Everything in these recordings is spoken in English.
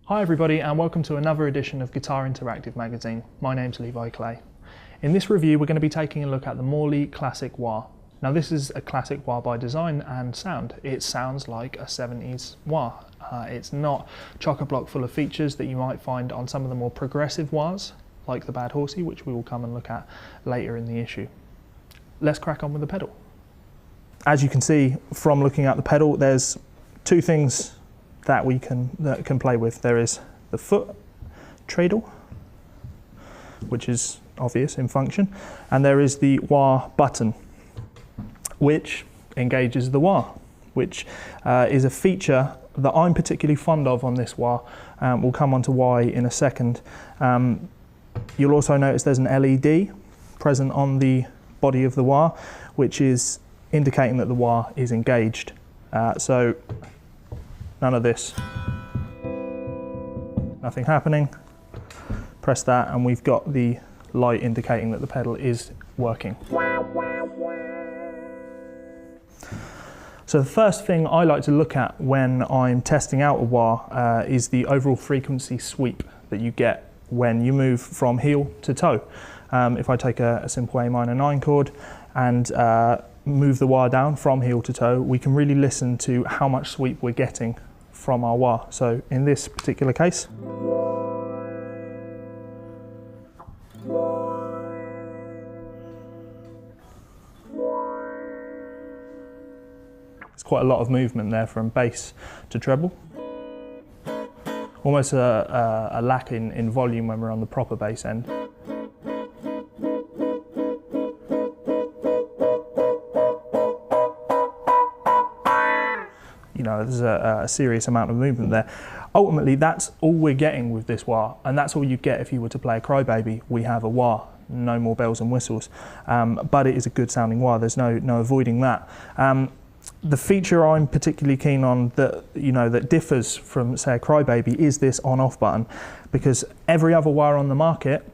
Hi everybody and welcome to another edition of Guitar Interactive magazine. My name's Levi Clay. In this review we're going to be taking a look at the Morley Classic Wah. Now this is a classic wah by design and sound. It sounds like a 70s wah. It's not chock-a-block full of features that you might find on some of the more progressive wahs, like the Bad Horsey, which we will come and look at later in the issue. Let's crack on with the pedal. As you can see from looking at the pedal, there's two things that we can play with. There is the foot treadle, which is obvious in function, and there is the wah button, which engages the wah, which is a feature that I'm particularly fond of on this wah. We'll come on to why in a second. You'll also notice there's an LED present on the body of the wah, which is indicating that the wah is engaged. So none of this, nothing happening. Press that and we've got the light indicating that the pedal is working. So the first thing I like to look at when I'm testing out a wah is the overall frequency sweep that you get when you move from heel to toe. If I take a simple A minor 9 chord and move the wah down from heel to toe, we can really listen to how much sweep we're getting from our wah. So in this particular case, there's quite a lot of movement there from bass to treble. Almost a lack in volume when we're on the proper bass end. You know, there's a serious amount of movement there. Ultimately, that's all we're getting with this wah, and that's all you'd get if you were to play a Crybaby. We have a wah, no more bells and whistles, but it is a good sounding wah. There's no avoiding that. The feature I'm particularly keen on that differs from, say, a Crybaby is this on-off button, because every other wah on the market,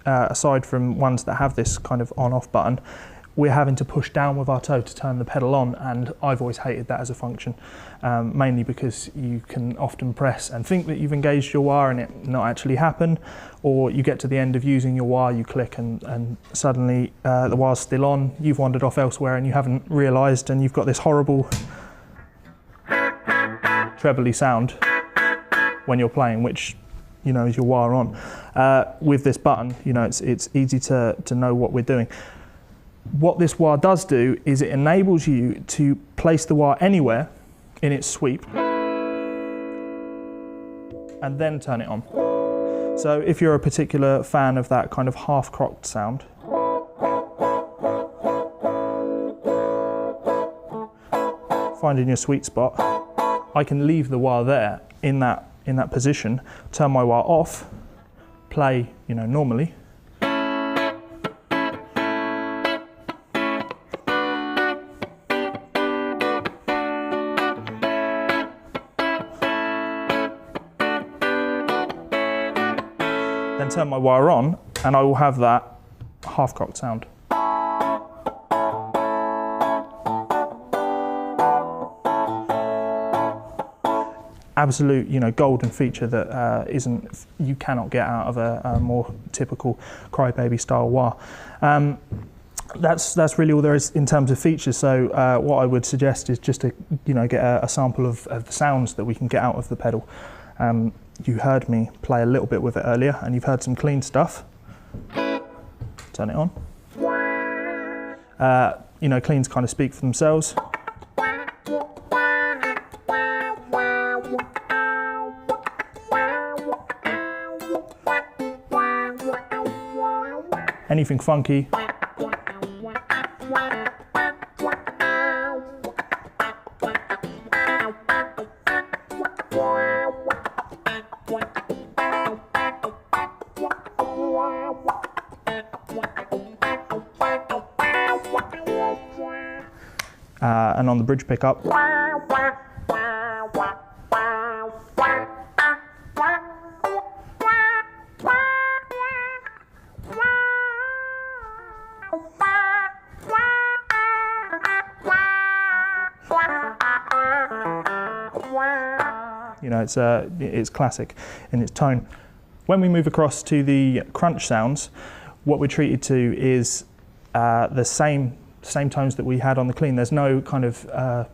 aside from ones that have this kind of on-off button, we're having to push down with our toe to turn the pedal on, and I've always hated that as a function, mainly because you can often press and think that you've engaged your wah and it not actually happen, or you get to the end of using your wah, you click and suddenly the wah's still on, you've wandered off elsewhere and you haven't realised, and you've got this horrible trebly sound when you're playing, which is your wah on. With this button, it's easy to know what we're doing. What this wah does do is it enables you to place the wah anywhere in its sweep and then turn it on. So if you're a particular fan of that kind of half-crocked sound, finding your sweet spot, I can leave the wah there in that position, turn my wah off, play normally, then turn my wah on, and I will have that half-cocked sound. Absolute, golden feature that you cannot get out of a more typical Crybaby style wah. That's really all there is in terms of features. So what I would suggest is just to get a sample of the sounds that we can get out of the pedal. You heard me play a little bit with it earlier, and you've heard some clean stuff. Turn it on. You know, cleans kind of speak for themselves. Anything funky. And on the bridge pickup, you know, it's classic in its tone. When we move across to the crunch sounds, what we're treated to is the same tones that we had on the clean. There's no kind of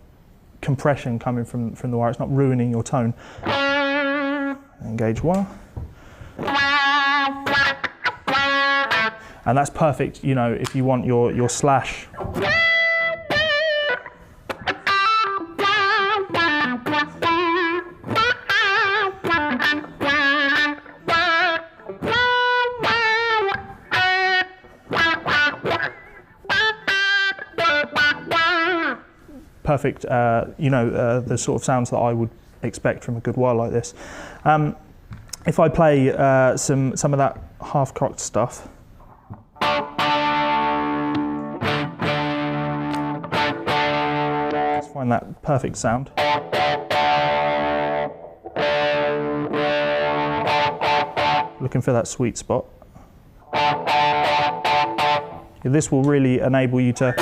compression coming from the wire. It's not ruining your tone. Engage wire. And that's perfect, you know, if you want your slash. Perfect, you know, the sort of sounds that I would expect from a good wire like this. If I play some of that half-cocked stuff, let's find that perfect sound. Looking for that sweet spot. This will really enable you to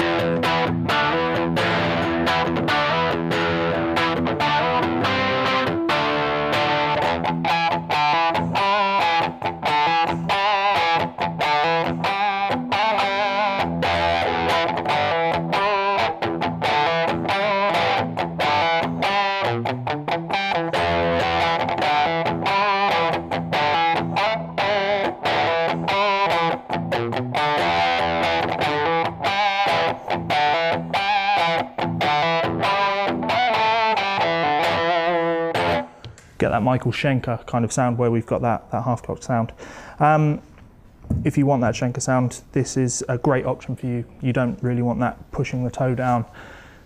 get that Michael Schenker kind of sound where we've got that half-cocked sound. If you want that Schenker sound, this is a great option for you. You don't really want that pushing the toe down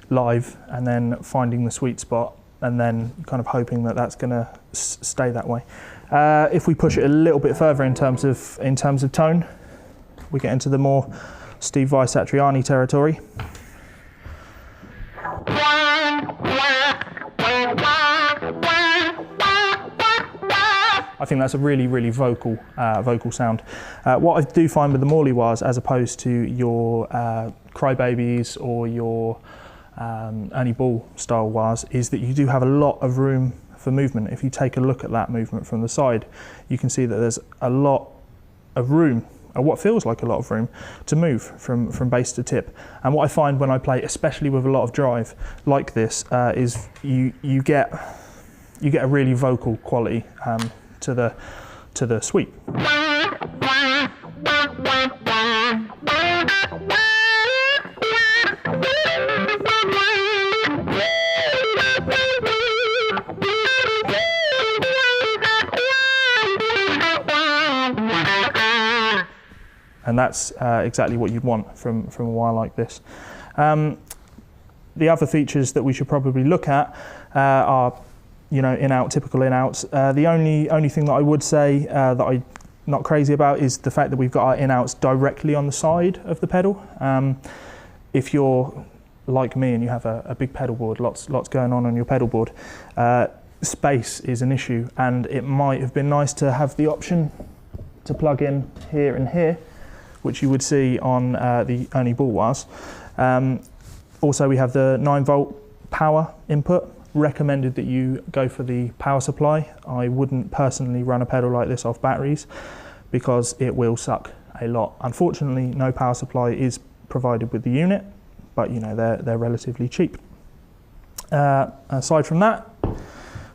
live and then finding the sweet spot and then kind of hoping that that's going to stay that way. If we push it a little bit further in terms of tone, we get into the more Steve Vai Satriani territory. I think that's a really, really vocal sound. What I do find with the Morley wires, as opposed to your Crybabies or your Ernie Ball style wires, is that you do have a lot of room for movement. If you take a look at that movement from the side, you can see that there's a lot of room, or what feels like a lot of room, to move from base to tip. And what I find when I play, especially with a lot of drive like this, is you get a really vocal quality to the sweep. And that's exactly what you'd want from a wire like this. The other features that we should probably look at are, you know, in-out, typical in-outs. The only thing that I would say that I'm not crazy about is the fact that we've got our in-outs directly on the side of the pedal. If you're like me and you have a big pedal board, lots going on your pedal board, space is an issue, and it might have been nice to have the option to plug in here and here, which you would see on the Ernie Ball wires. Also, we have the 9-volt power input. Recommended that you go for the power supply. I wouldn't personally run a pedal like this off batteries because it will suck a lot. Unfortunately, no power supply is provided with the unit, but you know, they're relatively cheap. Aside from that,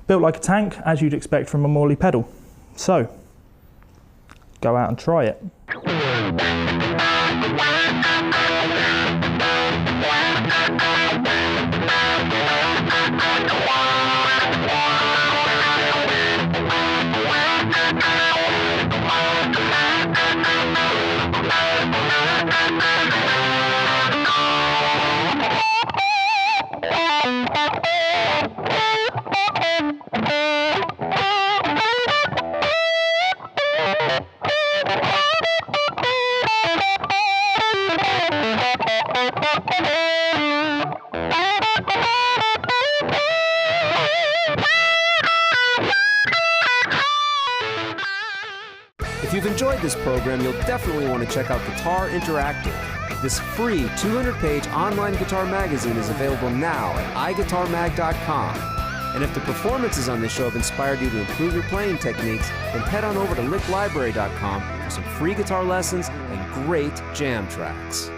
built like a tank, as you'd expect from a Morley pedal. So, go out and try it. If you've enjoyed this program, you'll definitely want to check out Guitar Interactive. This free 200-page online guitar magazine is available now at iGuitarMag.com. And if the performances on this show have inspired you to improve your playing techniques, then head on over to LickLibrary.com for some free guitar lessons and great jam tracks.